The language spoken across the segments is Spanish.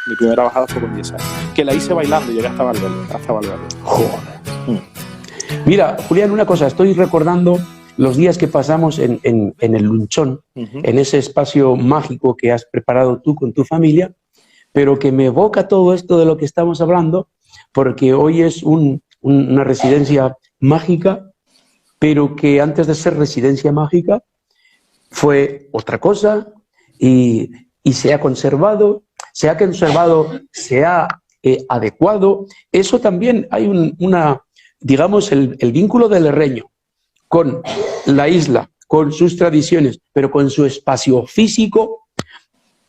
Mi primera bajada fue con 10 años. Que la hice bailando, llegué hasta Valverde. Joder. Mira, Julián, una cosa, estoy recordando los días que pasamos en el Lunchón, en ese espacio mágico que has preparado tú con tu familia, pero que me evoca todo esto de lo que estamos hablando, porque hoy es una residencia mágica, pero que antes de ser residencia mágica fue otra cosa y se ha conservado, se ha adecuado. Eso también hay digamos, el vínculo del herreño con la isla, con sus tradiciones, pero con su espacio físico,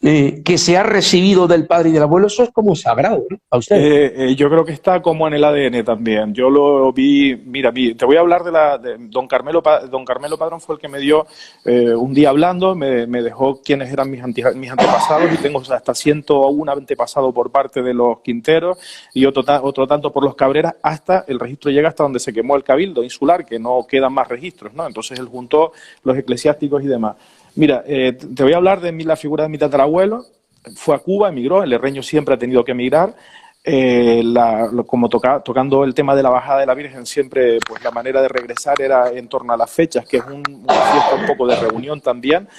que se ha recibido del padre y del abuelo, eso es como sagrado, ¿no? A usted. Yo creo que está como en el ADN también. Yo lo vi, mira, te voy a hablar de don Carmelo. Don Carmelo Padrón fue el que me dio un día hablando, me dejó quiénes eran mis antepasados, y tengo hasta 101 antepasados por parte de los Quinteros y otro tanto por los Cabreras, hasta el registro llega hasta donde se quemó el Cabildo Insular, que no quedan más registros, ¿no? Entonces él juntó los eclesiásticos y demás. Mira, te voy a hablar de la figura de mi tatarabuelo. Fue a Cuba, emigró, el herreño siempre ha tenido que emigrar. Como tocando el tema de la bajada de la Virgen, siempre pues la manera de regresar era en torno a las fechas, que es una fiesta un poco de reunión también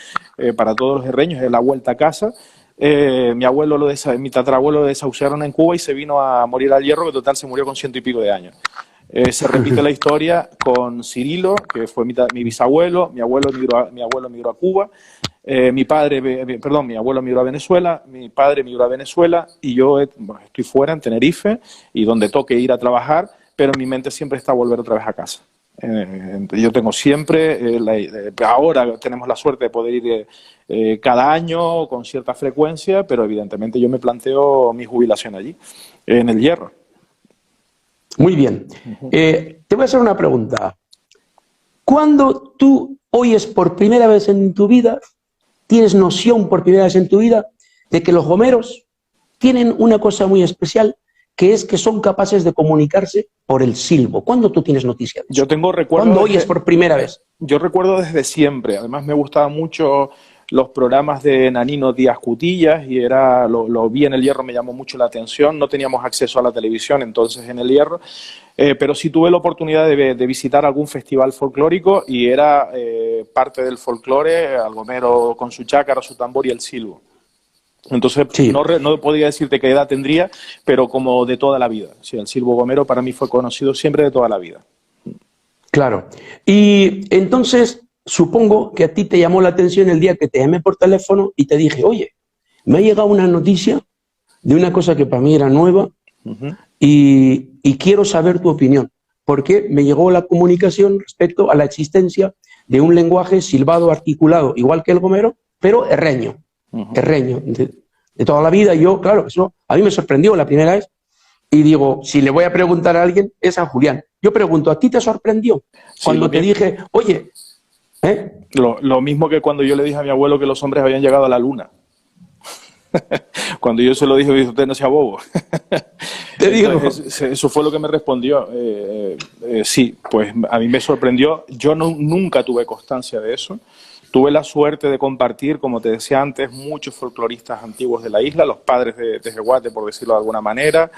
para todos los herreños, es la vuelta a casa. Mi tatarabuelo lo desahuciaron en Cuba y se vino a morir al Hierro, que total se murió con 100 y pico de años. Se repite la historia con Cirilo, que fue mi bisabuelo. Mi abuelo emigró a Cuba. Mi abuelo emigró a Venezuela, mi padre emigró a Venezuela, y yo estoy fuera en Tenerife, y donde toque ir a trabajar, pero mi mente siempre está a volver otra vez a casa. Yo tengo siempre, ahora tenemos la suerte de poder ir cada año con cierta frecuencia, pero evidentemente yo me planteo mi jubilación allí, en el Hierro. Muy bien. Te voy a hacer una pregunta. ¿Cuándo tú oyes por primera vez en tu vida, tienes noción por primera vez en tu vida, de que los gomeros tienen una cosa muy especial, que es que son capaces de comunicarse por el silbo? ¿Cuándo tú tienes noticia de eso? Yo tengo recuerdo. ¿Cuándo oyes por primera vez? Yo recuerdo desde siempre. Además me gustaban mucho los programas de Nanino Díaz Cutillas, y lo vi en el Hierro, me llamó mucho la atención. No teníamos acceso a la televisión entonces en el Hierro, pero sí tuve la oportunidad de visitar algún festival folclórico, y era parte del folclore, al gomero con su chácara, su tambor y el silbo. Entonces sí. No podría decirte qué edad tendría, pero como de toda la vida. Sí, el silbo gomero para mí fue conocido siempre de toda la vida. Claro. Y entonces supongo que a ti te llamó la atención el día que te llamé por teléfono y te dije, oye, me ha llegado una noticia de una cosa que para mí era nueva, y quiero saber tu opinión, porque me llegó la comunicación respecto a la existencia de un lenguaje silbado articulado, igual que el gomero, pero herreño, herreño, de toda la vida. Y yo, claro, eso a mí me sorprendió la primera vez, y digo, si le voy a preguntar a alguien, es a Julián. Yo pregunto, ¿a ti te sorprendió cuando te dije, oye... Lo mismo que cuando yo le dije a mi abuelo que los hombres habían llegado a la luna. Cuando yo se lo dije, dice, usted no sea bobo. Te digo. Eso fue lo que me respondió. Sí, pues a mí me sorprendió. Yo nunca tuve constancia de eso. Tuve la suerte de compartir, como te decía antes, muchos folcloristas antiguos de la isla, los padres de Tejeguate, por decirlo de alguna manera.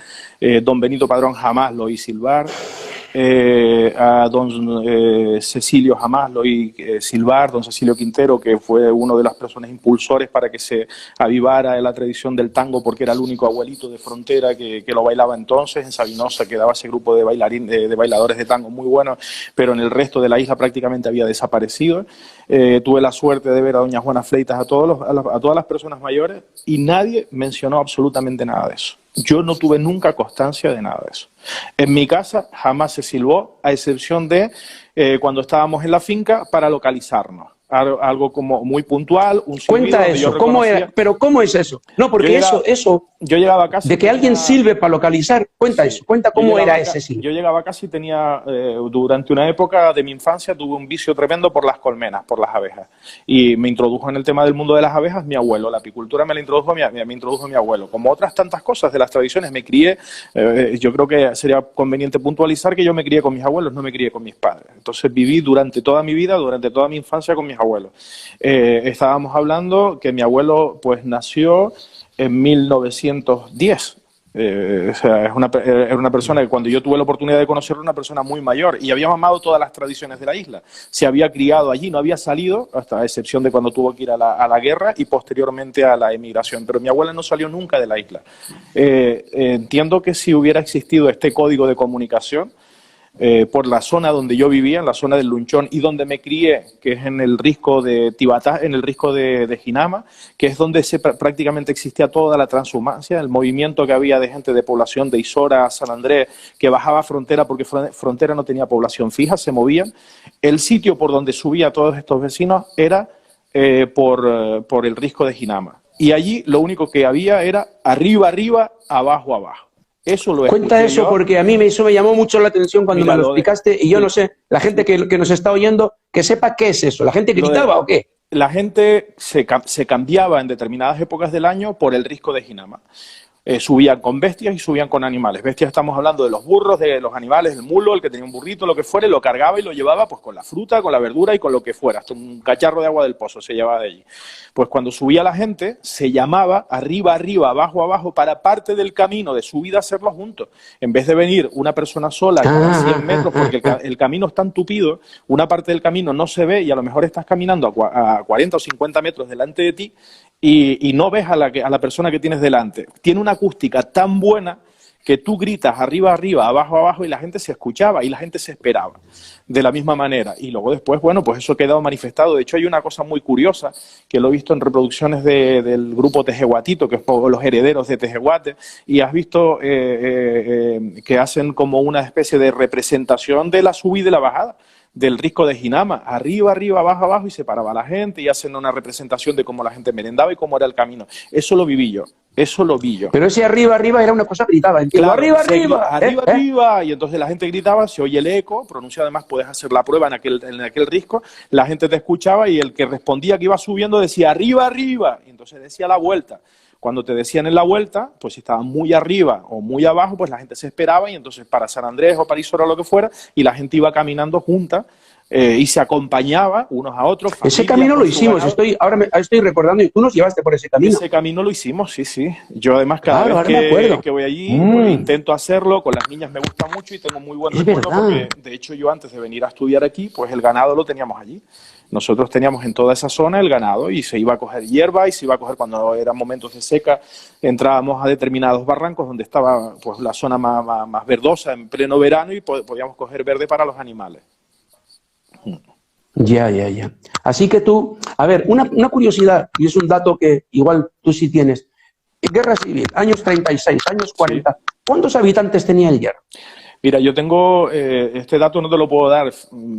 Don Benito Padrón jamás lo oí silbar. A don Cecilio jamás lo oí silbar, don Cecilio Quintero, que fue uno de las personas impulsores para que se avivara la tradición del tango, porque era el único abuelito de frontera que lo bailaba entonces. En Sabinosa quedaba ese grupo de bailadores de tango muy buenos, pero en el resto de la isla prácticamente había desaparecido. Tuve la suerte de ver a doña Juana Fleitas, a todas las personas mayores, y nadie mencionó absolutamente nada de eso. Yo no tuve nunca constancia de nada de eso. En mi casa jamás se silbó, a excepción de cuando estábamos en la finca para localizarnos. Algo como muy puntual, un silbido. Cuenta eso, ¿cómo era? Pero ¿cómo es eso? No, porque yo llegaba a casa de que alguien silbe para localizar, cuenta eso, cuenta cómo era ese silbo. Yo llegaba a casa y tenía, durante una época de mi infancia, tuve un vicio tremendo por las colmenas, por las abejas. Y me introdujo en el tema del mundo de las abejas mi abuelo. La apicultura me introdujo mi abuelo. Como otras tantas cosas de las tradiciones, me crié, yo creo que sería conveniente puntualizar que yo me crié con mis abuelos, no me crié con mis padres. Entonces viví durante toda mi vida, durante toda mi infancia con mis mis abuelos. Estábamos hablando que mi abuelo pues nació en 1910. O sea, era una persona que cuando yo tuve la oportunidad de conocerlo, una persona muy mayor y había mamado todas las tradiciones de la isla. Se había criado allí, no había salido, hasta a excepción de cuando tuvo que ir a la guerra y posteriormente a la emigración. Pero mi abuela no salió nunca de la isla. Entiendo que si hubiera existido este código de comunicación, por la zona donde yo vivía, en la zona del Lunchón, y donde me crié, que es en el risco de Tibatá, en el risco de Jinama, que es donde prácticamente existía toda la transhumancia, el movimiento que había de gente de población de Isora, San Andrés, que bajaba frontera porque frontera no tenía población fija, se movían. El sitio por donde subía todos estos vecinos era por el risco de Jinama. Y allí lo único que había era arriba, arriba, abajo, abajo. Eso lo Cuenta eso yo. Porque a mí eso me llamó mucho la atención cuando me lo explicaste y yo no sé, la gente que nos está oyendo, que sepa qué es eso. ¿La gente gritaba o qué? La gente se cambiaba en determinadas épocas del año por el risco de Jinama. Subían con bestias y subían con animales. Bestias estamos hablando de los burros, de los animales, el mulo, el que tenía un burrito, lo que fuera, lo cargaba y lo llevaba pues con la fruta, con la verdura y con lo que fuera. Hasta un cacharro de agua del pozo se llevaba de allí. Pues cuando subía la gente, se llamaba arriba, arriba, abajo, abajo, para parte del camino de subida hacerlo juntos. En vez de venir una persona sola cada 100 metros, porque el camino es tan tupido, una parte del camino no se ve y a lo mejor estás caminando a 40 o 50 metros delante de ti y no ves a la persona que tienes delante. Tiene una acústica tan buena que tú gritas arriba, arriba, abajo, abajo y la gente se escuchaba y la gente se esperaba de la misma manera. Y luego después, bueno, pues eso ha quedado manifestado. De hecho, hay una cosa muy curiosa que lo he visto en reproducciones del grupo Tejehuatito, que es por los herederos de Tejehuate, y has visto que hacen como una especie de representación de la subida y de la bajada del risco de Jinama, arriba, arriba, abajo, abajo, y se paraba la gente y hacen una representación de cómo la gente merendaba y cómo era el camino. Eso lo viví yo, eso lo vi yo. Pero ese arriba, arriba era una cosa que gritaba, claro, arriba, arriba, arriba, arriba, y entonces la gente gritaba, se oye el eco, pronuncia, además puedes hacer la prueba en aquel risco, la gente te escuchaba y el que respondía que iba subiendo decía arriba, arriba, y entonces decía la vuelta. Cuando te decían en la vuelta, pues si estaban muy arriba o muy abajo, pues la gente se esperaba y entonces para San Andrés o para Isora o lo que fuera, y la gente iba caminando junta y se acompañaba unos a otros. Ese camino lo hicimos, ahora me estoy recordando y tú nos llevaste por ese camino. Ese camino lo hicimos, sí, sí. Yo además cada vez que voy allí pues, intento hacerlo, con las niñas me gusta mucho y tengo muy buen recuerdo porque de hecho yo antes de venir a estudiar aquí, pues el ganado lo teníamos allí. Nosotros teníamos en toda esa zona el ganado y se iba a coger hierba y se iba a coger cuando eran momentos de seca, entrábamos a determinados barrancos donde estaba pues la zona más verdosa en pleno verano y podíamos coger verde para los animales. Ya. Así que tú, a ver, una curiosidad, y es un dato que igual tú sí tienes. Guerra civil, años 36, años 40. Sí. ¿Cuántos habitantes tenía el Hierro? Mira, yo tengo, este dato no te lo puedo dar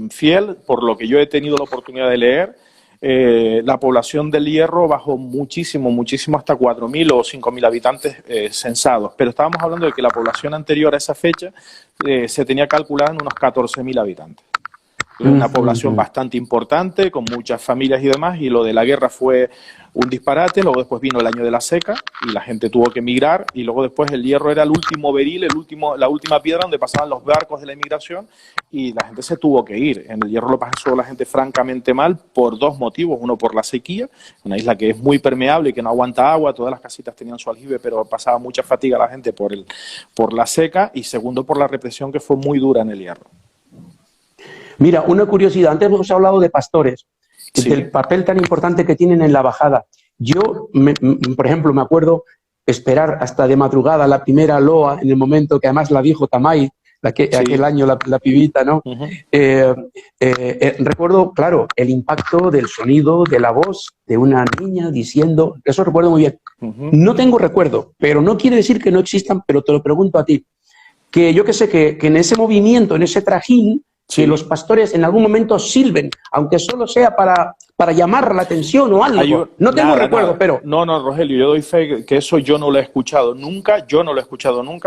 fiel, por lo que yo he tenido la oportunidad de leer. La población del Hierro bajó muchísimo, hasta 4.000 o 5.000 habitantes censados. Pero estábamos hablando de que la población anterior a esa fecha se tenía calculada en unos 14.000 habitantes. Una población bastante importante, con muchas familias y demás, y lo de la guerra fue un disparate. Luego después vino el año de la seca y la gente tuvo que emigrar, y luego después el Hierro era el último beril, la última piedra donde pasaban los barcos de la emigración y la gente se tuvo que ir. En el Hierro lo pasó la gente francamente mal por dos motivos. Uno, por la sequía, una isla que es muy permeable y que no aguanta agua, todas las casitas tenían su aljibe, pero pasaba mucha fatiga la gente por la seca, y segundo, por la represión que fue muy dura en el Hierro. Mira, una curiosidad, antes hemos hablado de pastores, sí, del papel tan importante que tienen en la bajada. Yo, por ejemplo, me acuerdo esperar hasta de madrugada la primera loa, en el momento que además la dijo Tamay, aquel año la pibita, ¿no? Recuerdo, claro, el impacto del sonido, de la voz de una niña diciendo, eso recuerdo muy bien. No tengo recuerdo, pero no quiere decir que no existan, pero te lo pregunto a ti, que yo que sé, que en ese movimiento, en ese trajín, que los pastores en algún momento silben, aunque solo sea para llamar la atención o algo. No tengo recuerdo, pero... No, Rogelio, yo doy fe que eso yo no lo he escuchado nunca,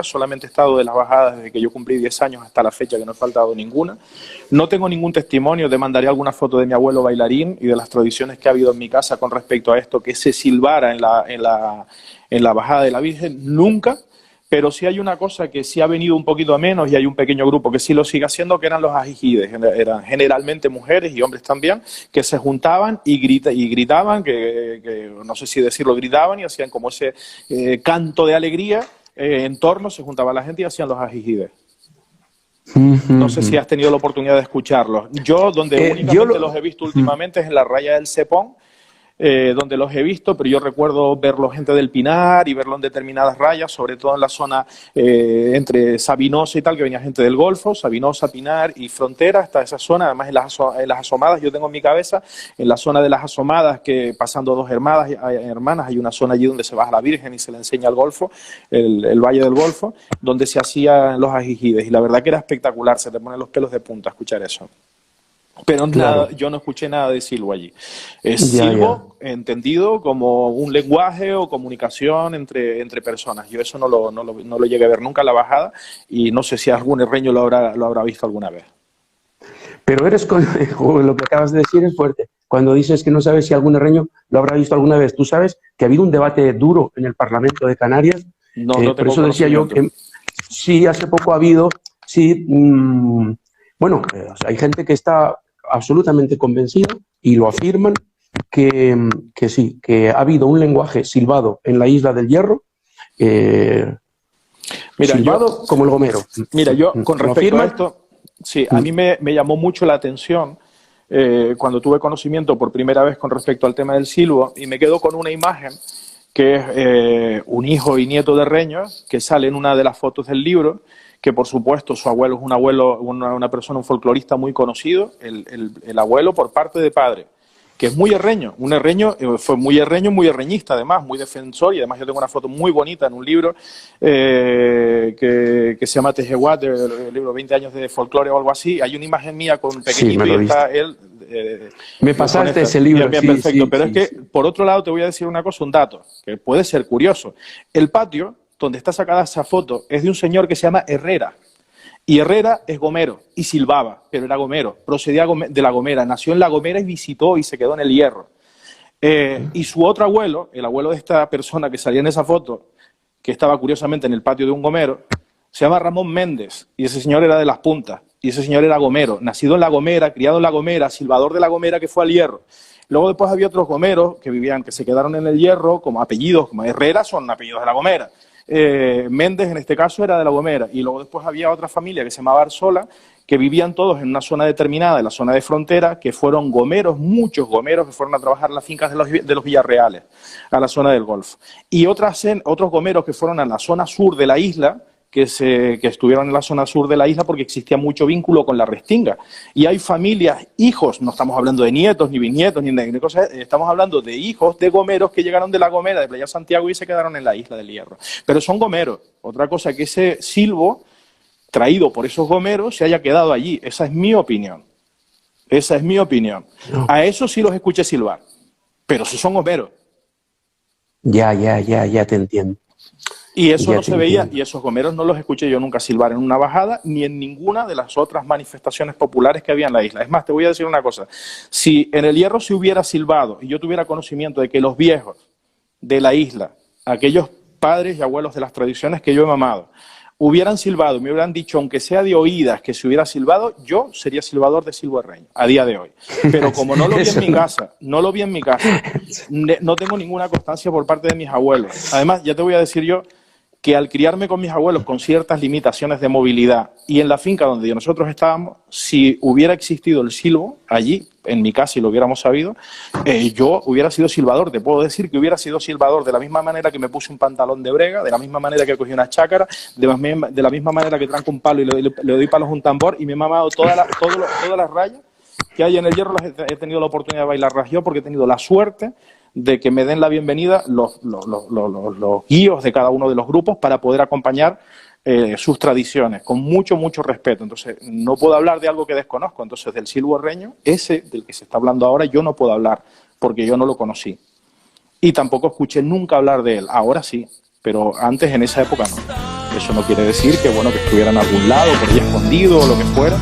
solamente he estado de las bajadas desde que yo cumplí 10 años hasta la fecha, que no he faltado ninguna. No tengo ningún testimonio, te mandaré alguna foto de mi abuelo bailarín y de las tradiciones que ha habido en mi casa con respecto a esto, que se silbara en la bajada de la Virgen, nunca. pero sí hay una cosa que sí ha venido un poquito a menos y hay un pequeño grupo que sí lo sigue haciendo, que eran los ajijides. Eran generalmente mujeres y hombres también, que se juntaban y gritaban, que no sé si decirlo, gritaban y hacían como ese canto de alegría en torno, se juntaba la gente y hacían los ajijides. No sé si has tenido la oportunidad de escucharlos. Yo, donde únicamente los he visto últimamente es en la raya del Cepón, donde los he visto, pero yo recuerdo verlo gente del Pinar y verlo en determinadas rayas, sobre todo en la zona entre Sabinosa y tal, que venía gente del Golfo, Sabinosa, Pinar y Frontera, hasta esa zona. Además, en las asomadas, yo tengo en mi cabeza, en la zona de las asomadas, que pasando dos hermanas, hay una zona allí donde se baja la Virgen y se le enseña el Golfo, el Valle del Golfo, donde se hacían los ajijides. Y la verdad que era espectacular, se te ponen los pelos de punta a escuchar eso. Pero Claro. yo no escuché nada de silbo allí. Es silbo entendido como un lenguaje o comunicación entre personas. Yo eso no lo llegué a ver nunca en la bajada y no sé si algún herreño lo habrá visto alguna vez. Pero lo que acabas de decir es fuerte. Cuando dices que no sabes si algún herreño lo habrá visto alguna vez, tú sabes que ha habido un debate duro en el Parlamento de Canarias. No Por eso decía yo que sí, hace poco ha habido, sí, bueno, hay gente que está absolutamente convencida y lo afirman que sí, que ha habido un lenguaje silbado en la isla del Hierro, silbado como el gomero. Mira, yo con respecto a esto, sí, a mí me llamó mucho la atención cuando tuve conocimiento por primera vez con respecto al tema del silbo, y me quedo con una imagen que es un hijo y nieto de reños que sale en una de las fotos del libro, que por supuesto su abuelo es una persona, un folclorista muy conocido, el abuelo por parte de padre, que es muy herreño, fue muy herreño, muy herreñista además, muy defensor, y además yo tengo una foto muy bonita en un libro que se llama Tejehuat, el libro 20 años de folclore o algo así. Hay una imagen mía con un pequeñito y está él. Me pasaste ese libro. Bien, perfecto, pero es que por otro lado te voy a decir una cosa, un dato, que puede ser curioso. El patio donde está sacada esa foto es de un señor que se llama Herrera. Y Herrera es gomero y silbaba, pero era gomero, procedía de La Gomera, nació en La Gomera y visitó y se quedó en el Hierro. Y su otro abuelo, el abuelo de esta persona que salía en esa foto, que estaba curiosamente en el patio de un gomero, se llama Ramón Méndez, y ese señor era de Las Puntas, y ese señor era gomero, nacido en La Gomera, criado en La Gomera, silbador de La Gomera, que fue al Hierro. Luego después había otros gomeros que se quedaron en el Hierro, como apellidos, como Herrera, son apellidos de La Gomera. Méndez en este caso era de La Gomera, y luego después había otra familia que se llamaba Arzola, que vivían todos en una zona determinada, en la zona de frontera, que fueron gomeros, muchos gomeros que fueron a trabajar en las fincas de los Villarreales, a la zona del Golfo. Y otros gomeros que fueron a la zona sur de la isla, que estuvieron en la zona sur de la isla porque existía mucho vínculo con la Restinga. Y hay familias, hijos, no estamos hablando de nietos, ni bisnietos, ni de cosas, estamos hablando de hijos de gomeros que llegaron de La Gomera, de Playa Santiago, y se quedaron en la isla del Hierro. Pero son gomeros. Otra cosa que ese silbo traído por esos gomeros se haya quedado allí. Esa es mi opinión. Esa es mi opinión. A esos sí los escuché silbar, pero si son gomeros. Ya te entiendo. Y eso no se veía, y esos gomeros no los escuché yo nunca silbar en una bajada ni en ninguna de las otras manifestaciones populares que había en la isla. Es más, te voy a decir una cosa. Si en el Hierro se hubiera silbado y yo tuviera conocimiento de que los viejos de la isla, aquellos padres y abuelos de las tradiciones que yo he mamado, hubieran silbado, me hubieran dicho, aunque sea de oídas, que se hubiera silbado, yo sería silbador de silbo herreño, a día de hoy. Pero como no lo vi en mi casa, no tengo ninguna constancia por parte de mis abuelos. Además, ya te voy a decir yo que al criarme con mis abuelos con ciertas limitaciones de movilidad y en la finca donde nosotros estábamos, si hubiera existido el silbo allí, en mi casa, y lo hubiéramos sabido, yo hubiera sido silbador. Te puedo decir que hubiera sido silbador de la misma manera que me puse un pantalón de brega, de la misma manera que cogí una chácara, de la misma manera que tranco un palo y le doy palos a un tambor, y me he mamado todas las rayas que hay en el Hierro. Las he tenido la oportunidad de bailarlas yo porque he tenido la suerte de que me den la bienvenida los guíos de cada uno de los grupos para poder acompañar sus tradiciones, con mucho respeto. Entonces, no puedo hablar de algo que desconozco. Entonces, del silbo herreño, ese del que se está hablando ahora, yo no puedo hablar, porque yo no lo conocí. Y tampoco escuché nunca hablar de él. Ahora sí, pero antes, en esa época, no. Eso no quiere decir que, bueno, que estuviera en algún lado, por ahí escondido o lo que fuera.